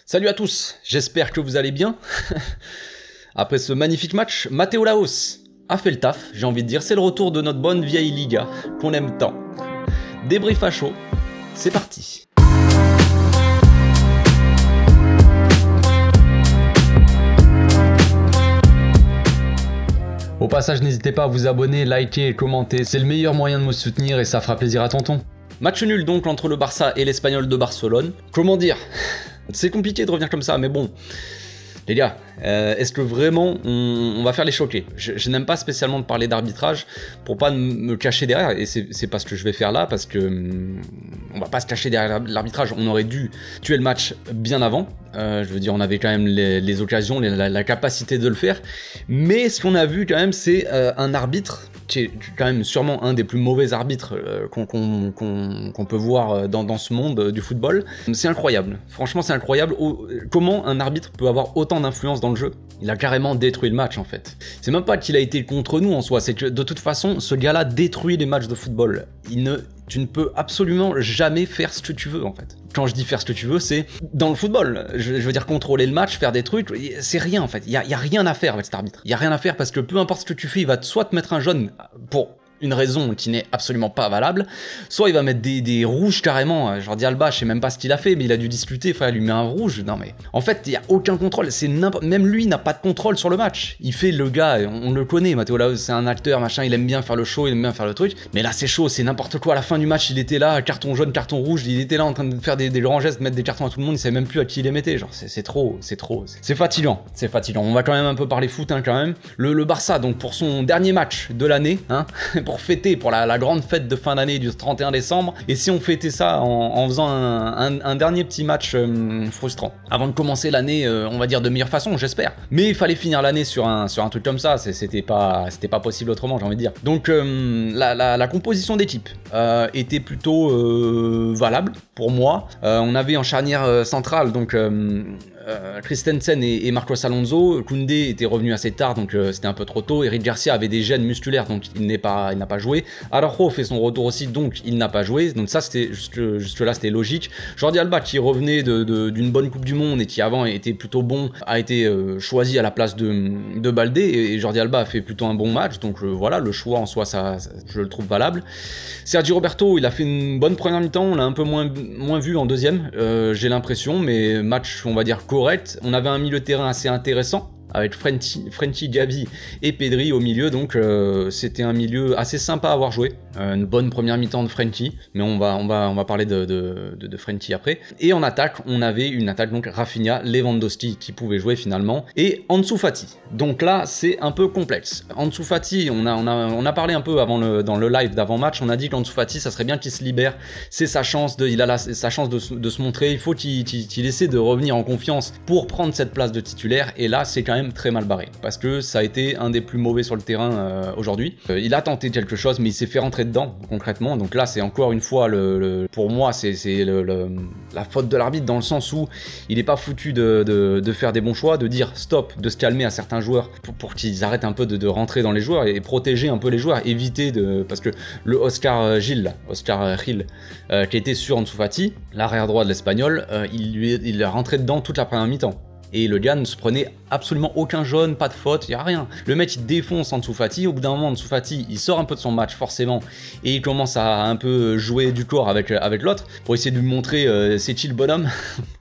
Salut à tous, j'espère que vous allez bien. Après ce magnifique match, Mateo Laos a fait le taf, j'ai envie de dire. C'est le retour de notre bonne vieille Liga qu'on aime tant. Débrief à chaud, c'est parti. Au passage, n'hésitez pas à vous abonner, liker et commenter. C'est le meilleur moyen de me soutenir et ça fera plaisir à tonton. Match nul donc entre le Barça et l'Espagnol de Barcelone. Comment dire? C'est compliqué de revenir comme ça, mais bon. Les gars, est-ce que vraiment on va faire les choquer? Je n'aime pas spécialement de parler d'arbitrage pour pas me cacher derrière, et c'est pas ce que je vais faire là, parce que on va pas se cacher derrière l'arbitrage. On aurait dû tuer le match bien avant. Je veux dire, on avait quand même les occasions, la capacité de le faire. Mais ce qu'on a vu quand même, c'est un arbitre qui est quand même sûrement un des plus mauvais arbitres qu'on peut voir dans ce monde du football. C'est incroyable, franchement c'est incroyable comment un arbitre peut avoir autant d'influence dans le jeu. Il a carrément détruit le match en fait. C'est même pas qu'il a été contre nous en soi, c'est que de toute façon ce gars-là détruit les matchs de football. Tu ne peux absolument jamais faire ce que tu veux en fait. Quand je dis faire ce que tu veux, c'est dans le football. Je veux dire contrôler le match, faire des trucs, c'est rien en fait. Il y a rien à faire avec cet arbitre. Il y a rien à faire parce que peu importe ce que tu fais, il va soit te mettre un jaune pour une raison qui n'est absolument pas valable, soit il va mettre des rouges carrément. Jordi Alba, je sais même pas ce qu'il a fait, mais il a dû discuter, frère, il lui met un rouge. Non mais, en fait, il y a aucun contrôle, même lui n'a pas de contrôle sur le match. Il fait le gars, on le connaît, Mateo Laos, c'est un acteur, machin, il aime bien faire le show, il aime bien faire le truc, mais là c'est chaud, c'est n'importe quoi. À la fin du match, il était là, carton jaune, carton rouge, il était là en train de faire des grands gestes, mettre des cartons à tout le monde, il savait même plus à qui il les mettait, genre c'est trop, c'est fatigant, c'est fatigant. On va quand même un peu parler foot, hein, quand même. Le Barça, donc pour son dernier match de l'année, hein, pour fêter, pour la grande fête de fin d'année du 31 décembre, et si on fêtait ça en faisant un dernier petit match frustrant, avant de commencer l'année, on va dire de meilleure façon, j'espère. Mais il fallait finir l'année sur un truc comme ça, c'était pas possible autrement, j'ai envie de dire. Donc la composition d'équipe était plutôt valable pour moi. On avait en charnière centrale, donc Christensen et Marcos Alonso. Koundé était revenu assez tard, donc c'était un peu trop tôt. Eric Garcia avait des gènes musculaires, donc il n'a pas joué. Araujo fait son retour aussi, donc il n'a pas joué. Donc ça, c'était jusque là, c'était logique. Jordi Alba, qui revenait d'une bonne Coupe du Monde et qui avant était plutôt bon, a été choisi à la place de Baldé. Et Jordi Alba a fait plutôt un bon match, donc voilà, le choix en soi, ça, je le trouve valable. Sergio Roberto, il a fait une bonne première mi-temps, on l'a un peu moins vu en deuxième, j'ai l'impression, mais match, on va dire, correct. On avait un milieu de terrain assez intéressant avec Frenkie, Gavi et Pedri au milieu, donc c'était un milieu assez sympa à avoir joué. Une bonne première mi-temps de Frenkie, mais on va parler de Frenkie après. Et en attaque, on avait une attaque donc Rafinha, Lewandowski qui pouvait jouer finalement, et Ansu Fati. Donc là, c'est un peu complexe. Ansu Fati, on a parlé un peu dans le live d'avant-match, on a dit qu'Ansu Fati, ça serait bien qu'il se libère, c'est sa chance, il a sa chance de se montrer, il faut qu'il essaie de revenir en confiance pour prendre cette place de titulaire, et là, c'est quand même très mal barré, parce que ça a été un des plus mauvais sur le terrain aujourd'hui. Il a tenté quelque chose, mais il s'est fait rentrer dedans, concrètement, donc là, c'est encore une fois, pour moi, c'est la faute de l'arbitre, dans le sens où il n'est pas foutu de faire des bons choix, de dire stop, de se calmer à certains joueurs, pour qu'ils arrêtent un peu de rentrer dans les joueurs, et protéger un peu les joueurs, éviter parce que le Oscar Gil, qui était sur Ansu Fati, l'arrière droit de l'Espagnol, il est rentré dedans toute la première mi-temps. Et le gars ne se prenait absolument aucun jaune, pas de faute, il n'y a rien. Le mec il défonce Ansu Fati, au bout d'un moment Ansu Fati il sort un peu de son match forcément, et il commence à un peu jouer du corps avec l'autre, pour essayer de lui montrer c'est chill bonhomme.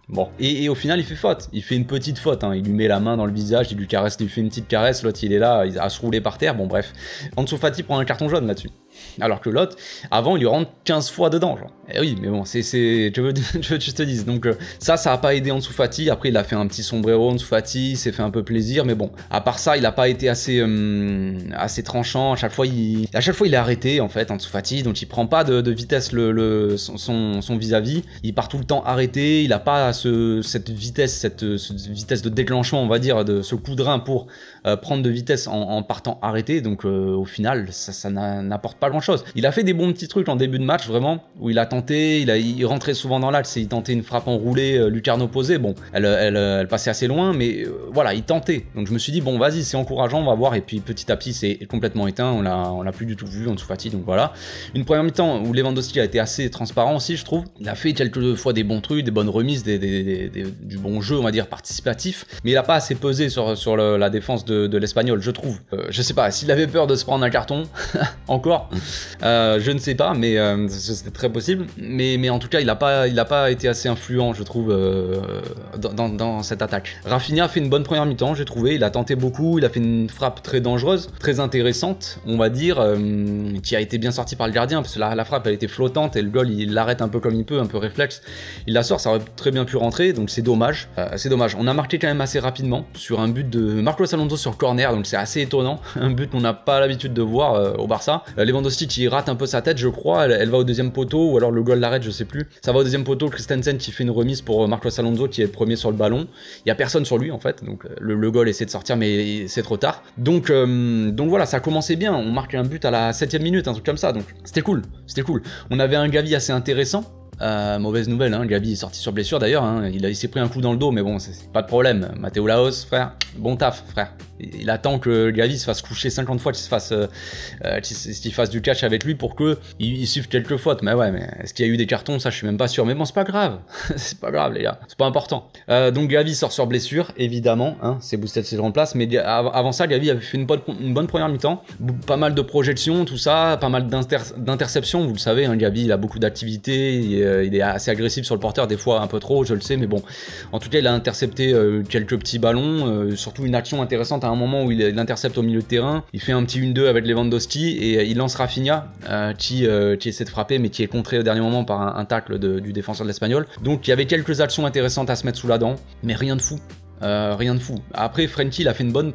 Bon, et au final il fait faute, il fait une petite faute, hein. Il lui met la main dans le visage, il lui fait une petite caresse, l'autre il est là, il a se rouler par terre, bon bref. Ansu Fati prend un carton jaune là-dessus. Alors que l'autre, avant, il lui rentre 15 fois dedans, genre. Eh oui, mais bon, tu veux que je te dise. Donc ça a pas aidé Ansu Fati. Après, il a fait un petit sombrero, Ansu Fati, il s'est fait un peu plaisir, mais bon. À part ça, il a pas été assez tranchant. À chaque fois, il est arrêté, en fait, Ansu Fati. Donc il prend pas de vitesse son vis-à-vis. Il part tout le temps arrêté. Il a pas cette vitesse de déclenchement, on va dire, de ce coup de rein pour prendre de vitesse en partant arrêté. Donc au final, ça n'apporte pas grand chose. Il a fait des bons petits trucs en début de match, vraiment, où il a tenté, il rentrait souvent dans l'axe et il tentait une frappe enroulée, lucarne opposée. Bon, elle passait assez loin, mais voilà, il tentait. Donc je me suis dit, bon, vas-y, c'est encourageant, on va voir. Et puis petit à petit, c'est complètement éteint, on l'a plus du tout vu en dessous-fatigue, donc voilà. Une première mi-temps où Lewandowski a été assez transparent aussi, je trouve. Il a fait quelques fois des bons trucs, des bonnes remises, du bon jeu, on va dire, participatif, mais il a pas assez pesé sur la défense de l'Espagnol, je trouve. Je sais pas, s'il avait peur de se prendre un carton, encore, je ne sais pas, mais c'était très possible. Mais en tout cas, il a pas été assez influent, je trouve, dans cette attaque. Rafinha a fait une bonne première mi-temps, j'ai trouvé. Il a tenté beaucoup, il a fait une frappe très dangereuse, très intéressante, on va dire, qui a été bien sortie par le gardien, parce que la frappe, elle était flottante, et le goal, il l'arrête un peu comme il peut, un peu réflexe. Il la sort, ça aurait très bien pu rentrer, donc c'est dommage. C'est dommage. On a marqué quand même assez rapidement sur un but de Marcos Alonso sur corner, donc c'est assez étonnant. Un but qu'on n'a pas l'habitude de voir au Barça. Lewandowski qui rate un peu sa tête, je crois. Elle va au deuxième poteau, ou alors le goal l'arrête, je sais plus. Ça va au deuxième poteau. Christensen qui fait une remise pour Marcos Alonso qui est le premier sur le ballon. Il y a personne sur lui en fait, donc le goal essaie de sortir, mais c'est trop tard. Donc voilà, ça a commencé bien. On marque un but à la 7ème minute, un truc comme ça. Donc c'était cool. On avait un Gavi assez intéressant. Mauvaise nouvelle, hein, Gavi est sorti sur blessure d'ailleurs, hein, il s'est pris un coup dans le dos, mais bon, c'est pas de problème. Matteo Laos, frère, bon taf, frère. Il attend que Gavi se fasse coucher 50 fois, qu'il fasse du catch avec lui pour qu'il suive quelques fautes. Mais ouais, mais est-ce qu'il y a eu des cartons? Ça, je suis même pas sûr. Mais bon, c'est pas grave. C'est pas grave, les gars. C'est pas important. Donc Gavi sort sur blessure, évidemment. Hein, c'est Busquets qui le remplace. Mais avant ça, Gavi avait fait une bonne première mi-temps. Pas mal de projections, tout ça. Pas mal d'interceptions. Vous le savez, hein, Gavi, il a beaucoup d'activités. Il est assez agressif sur le porteur, des fois un peu trop, je le sais. Mais bon, en tout cas, il a intercepté quelques petits ballons. Surtout une action intéressante à un moment où il intercepte au milieu de terrain, il fait un petit 1-2 avec Lewandowski et il lance Rafinha qui essaie de frapper mais qui est contré au dernier moment par un tacle du défenseur de l'Espagnol. Donc il y avait quelques actions intéressantes à se mettre sous la dent, mais rien de fou. Rien de fou. Après, Frenkie, il a fait une bonne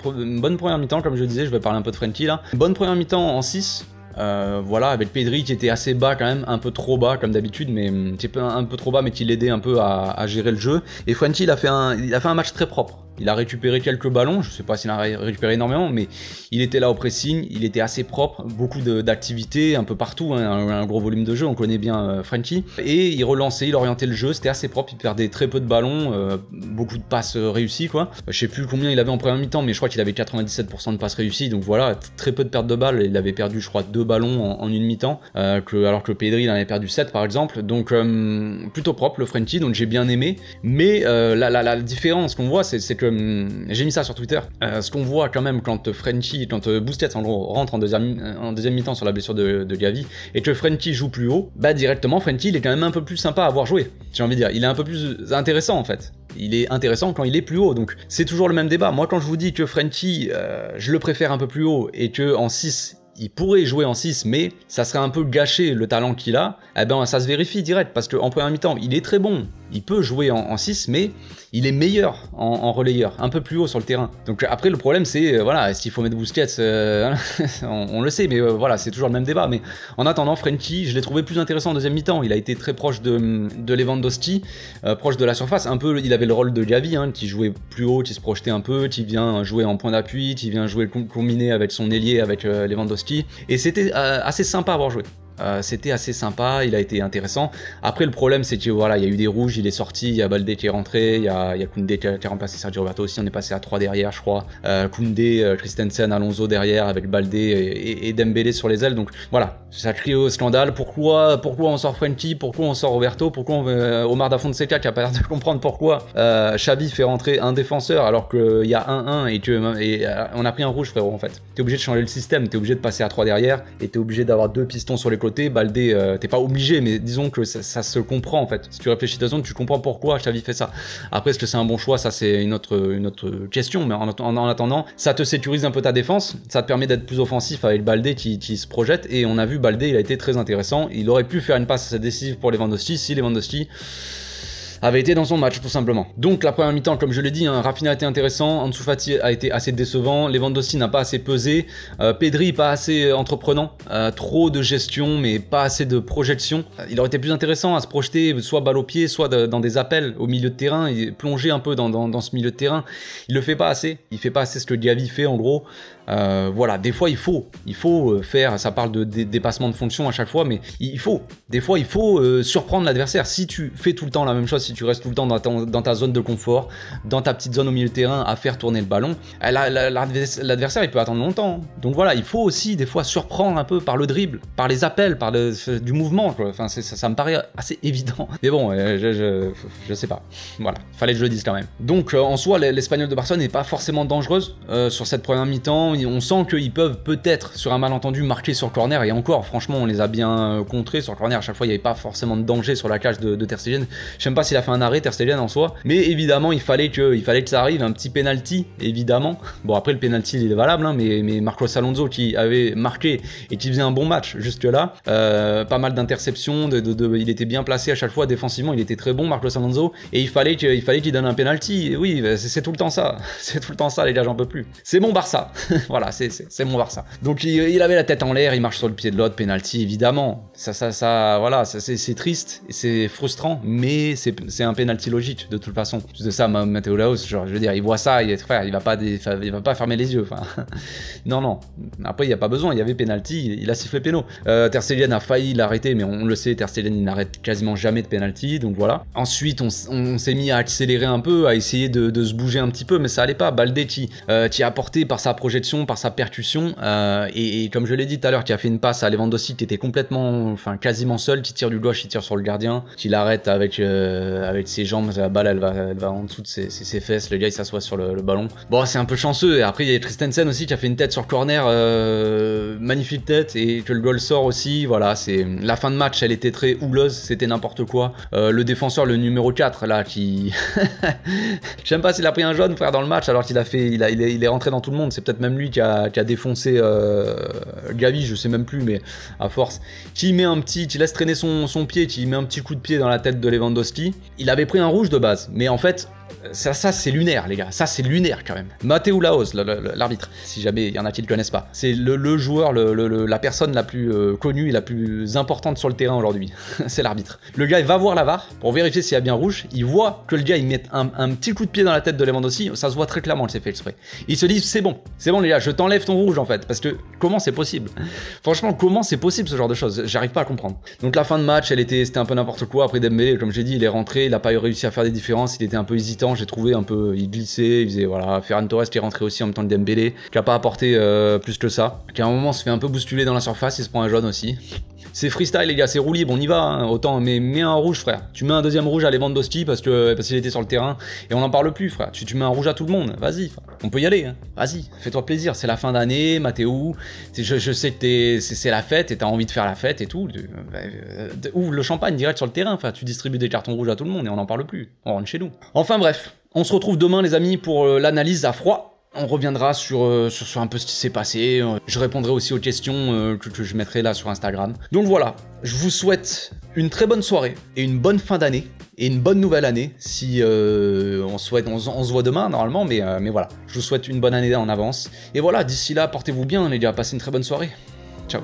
première mi-temps, comme je disais, je vais parler un peu de Frenkie là. Une bonne première mi-temps en 6. Voilà, avec Pedri qui était assez bas quand même, un peu trop bas comme d'habitude, mais un peu trop bas, mais qui l'aidait un peu à gérer le jeu. Et Frenkie, il a fait un match très propre. Il a récupéré quelques ballons, je sais pas s'il en a récupéré énormément, mais il était là au pressing, il était assez propre, beaucoup d'activités un peu partout, hein, un gros volume de jeu, on connaît bien Frenkie. Et il relançait, il orientait le jeu, c'était assez propre, il perdait très peu de ballons, beaucoup de passes réussies quoi. Je sais plus combien il avait en première mi-temps, mais je crois qu'il avait 97% de passes réussies, donc voilà, très peu de pertes de balles, il avait perdu je crois 2 ballons en une mi-temps, alors que Pedri il en avait perdu 7 par exemple, donc plutôt propre le Frenkie, donc j'ai bien aimé, mais la différence qu'on voit c'est que j'ai mis ça sur Twitter. Ce qu'on voit quand même quand Busquets en gros rentre en deuxième mi-temps sur la blessure de Gavi et que Frenkie joue plus haut, bah directement Frenkie il est quand même un peu plus sympa à avoir joué. J'ai envie de dire, il est un peu plus intéressant en fait. Il est intéressant quand il est plus haut, donc c'est toujours le même débat. Moi quand je vous dis que Frenkie, je le préfère un peu plus haut et que en 6 il pourrait jouer en 6, mais ça serait un peu gâcher le talent qu'il a, eh ben ça se vérifie direct, parce qu'en première mi-temps, il est très bon, il peut jouer en 6, mais il est meilleur en relayeur, un peu plus haut sur le terrain. Donc après, le problème, c'est, voilà, est-ce qu'il faut mettre Busquets on le sait, mais voilà, c'est toujours le même débat. Mais en attendant, Frenkie, je l'ai trouvé plus intéressant en deuxième mi-temps. Il a été très proche de Lewandowski, proche de la surface. Un peu, il avait le rôle de Gavi, hein, qui jouait plus haut, qui se projetait un peu, qui vient jouer en point d'appui, qui vient jouer combiné avec son ailier, avec Lewandowski. Et c'était assez sympa à avoir joué. C'était assez sympa, il a été intéressant. Après le problème c'est que voilà, il y a eu des rouges, il est sorti, il y a Balde qui est rentré, il y a Koundé qui a remplacé Sergio Roberto aussi, on est passé à 3 derrière je crois. Koundé, Christensen, Alonso derrière avec Balde et Dembélé sur les ailes, donc voilà, ça crie au scandale. Pourquoi on sort Frenkie, pourquoi on sort Roberto, pourquoi Omar Da Fonseca qui a pas l'air de comprendre pourquoi Xavi fait rentrer un défenseur alors qu'il y a 1-1 et on a pris un rouge frérot en fait. T'es obligé de changer le système, t'es obligé de passer à 3 derrière et t'es obligé d'avoir 2 pistons sur les côtés. Balde, t'es pas obligé, mais disons que ça se comprend en fait. Si tu réfléchis 2 secondes, tu comprends pourquoi Xavi fait ça. Après, est-ce que c'est un bon choix? Ça, c'est une autre question, mais en attendant, ça te sécurise un peu ta défense, ça te permet d'être plus offensif avec Balde qui se projette, et on a vu Balde, il a été très intéressant. Il aurait pu faire une passe décisive pour Lewandowski si Lewandowski avait été dans son match tout simplement. Donc la première mi-temps, comme je l'ai dit, hein, Rafinha a été intéressant, Ansu Fati a été assez décevant, Lewandowski n'a pas assez pesé, Pedri pas assez entreprenant, trop de gestion mais pas assez de projection. Il aurait été plus intéressant à se projeter soit balle au pied, soit dans des appels au milieu de terrain, et plonger un peu dans ce milieu de terrain. Il le fait pas assez, il fait pas assez ce que Gavi fait en gros. Voilà, des fois il faut faire, ça parle de dépassement de fonction à chaque fois, mais des fois il faut surprendre l'adversaire. Si tu fais tout le temps la même chose, si tu restes tout le temps dans ta zone de confort, dans ta petite zone au milieu de terrain à faire tourner le ballon, l'adversaire il peut attendre longtemps. Donc voilà, il faut aussi des fois surprendre un peu par le dribble, par les appels, par du mouvement, quoi. Enfin, ça me paraît assez évident. Mais bon, je sais pas. Voilà, fallait que je le dise quand même. Donc en soi, l'Espagnol de Barcelone n'est pas forcément dangereuse sur cette première mi-temps. On sent qu'ils peuvent peut-être, sur un malentendu, marquer sur corner, et encore, franchement, on les a bien contrés sur corner. À chaque fois, il n'y avait pas forcément de danger sur la cage de Ter Stegen. Je sais même pas s'il a fait un arrêt, Ter Stegen, en soi. Mais évidemment, il fallait que ça arrive, un petit penalty, évidemment. Bon, après, le penalty, il est valable, hein, mais Marcos Alonso, qui avait marqué et qui faisait un bon match jusque-là, pas mal d'interceptions, il était bien placé à chaque fois, défensivement, il était très bon, Marcos Alonso, et il fallait qu'il donne un penalty. Et oui, c'est tout le temps ça. C'est tout le temps ça, les gars, j'en peux plus. C'est mon Barça. Voilà, c'est mon Barça. Donc il avait la tête en l'air, il marche sur le pied de l'autre, penalty évidemment. Voilà, c'est triste, c'est frustrant, mais c'est un penalty logique de toute façon. Plus de ça, Mateu Laos, genre, je veux dire, il voit ça, il va pas fermer les yeux. Enfin, non. Après il y a pas besoin, il y avait penalty, il a sifflé péno. Ter Stegen a failli l'arrêter, mais on le sait, Ter Stegen il n'arrête quasiment jamais de penalty, donc voilà. Ensuite on s'est mis à accélérer un peu, à essayer de se bouger un petit peu, mais ça allait pas. Balde qui a apporté par sa projection, par sa percussion, et comme je l'ai dit tout à l'heure, qui a fait une passe à Lewandowski qui était quasiment seul, qui tire du gauche, qui tire sur le gardien, qui l'arrête avec ses jambes, la balle elle va en dessous de ses fesses, le gars il s'assoit sur le ballon. Bon, c'est un peu chanceux, et après il y a Christensen aussi qui a fait une tête sur corner, magnifique tête, et que le goal sort aussi. Voilà, c'est la fin de match, elle était très houleuse, c'était n'importe quoi. Le défenseur, le numéro 4 là, qui je sais même pas s'il a pris un jaune, frère, dans le match, alors qu'il il est rentré dans tout le monde. C'est peut-être même lui qui a défoncé Gavi, je sais même plus, mais à force, qui laisse traîner son pied, qui met un petit coup de pied dans la tête de Lewandowski. Il avait pris un rouge de base, mais en fait ça c'est lunaire, les gars, ça c'est lunaire quand même. Mateu Laos, l'arbitre, si jamais il y en a qui le connaissent pas, c'est le joueur, la personne la plus connue et la plus importante sur le terrain aujourd'hui. C'est l'arbitre. Le gars il va voir la VAR pour vérifier s'il y a bien rouge, il voit que le gars il met un petit coup de pied dans la tête de Lewandowski, ça se voit très clairement que c'est fait exprès. Il se dit c'est bon les gars, je t'enlève ton rouge en fait, parce que comment c'est possible? Franchement, comment c'est possible ce genre de choses? J'arrive pas à comprendre. Donc la fin de match, c'était un peu n'importe quoi. Après Dembélé, comme j'ai dit, il est rentré, il a pas réussi à faire des différences, il était un peu hésitant, j'ai trouvé un peu, il glissait, il faisait voilà. Ferran Torres qui est rentré aussi en même temps que Dembélé, qui a pas apporté plus que ça, qui à un moment se fait un peu bousculer dans la surface, il se prend un jaune aussi. C'est freestyle les gars, c'est roue libre, on y va, hein. Autant, mais mets un rouge frère. Tu mets un deuxième rouge à Lewandowski parce qu'il était sur le terrain et on n'en parle plus frère. Tu mets un rouge à tout le monde, vas-y, on peut y aller, hein. Vas-y, fais-toi plaisir, c'est la fin d'année, Mathéo, je sais que c'est la fête et t'as envie de faire la fête et tout. Ouvre le champagne direct sur le terrain, frère. Tu distribues des cartons rouges à tout le monde et on n'en parle plus, on rentre chez nous. Enfin bref, on se retrouve demain les amis pour l'analyse à froid. On reviendra sur un peu ce qui s'est passé, je répondrai aussi aux questions que je mettrai là sur Instagram. Donc voilà, je vous souhaite une très bonne soirée et une bonne fin d'année et une bonne nouvelle année si on se voit demain normalement, mais voilà, je vous souhaite une bonne année en avance. Et voilà, d'ici là, portez-vous bien les gars, passez une très bonne soirée. Ciao.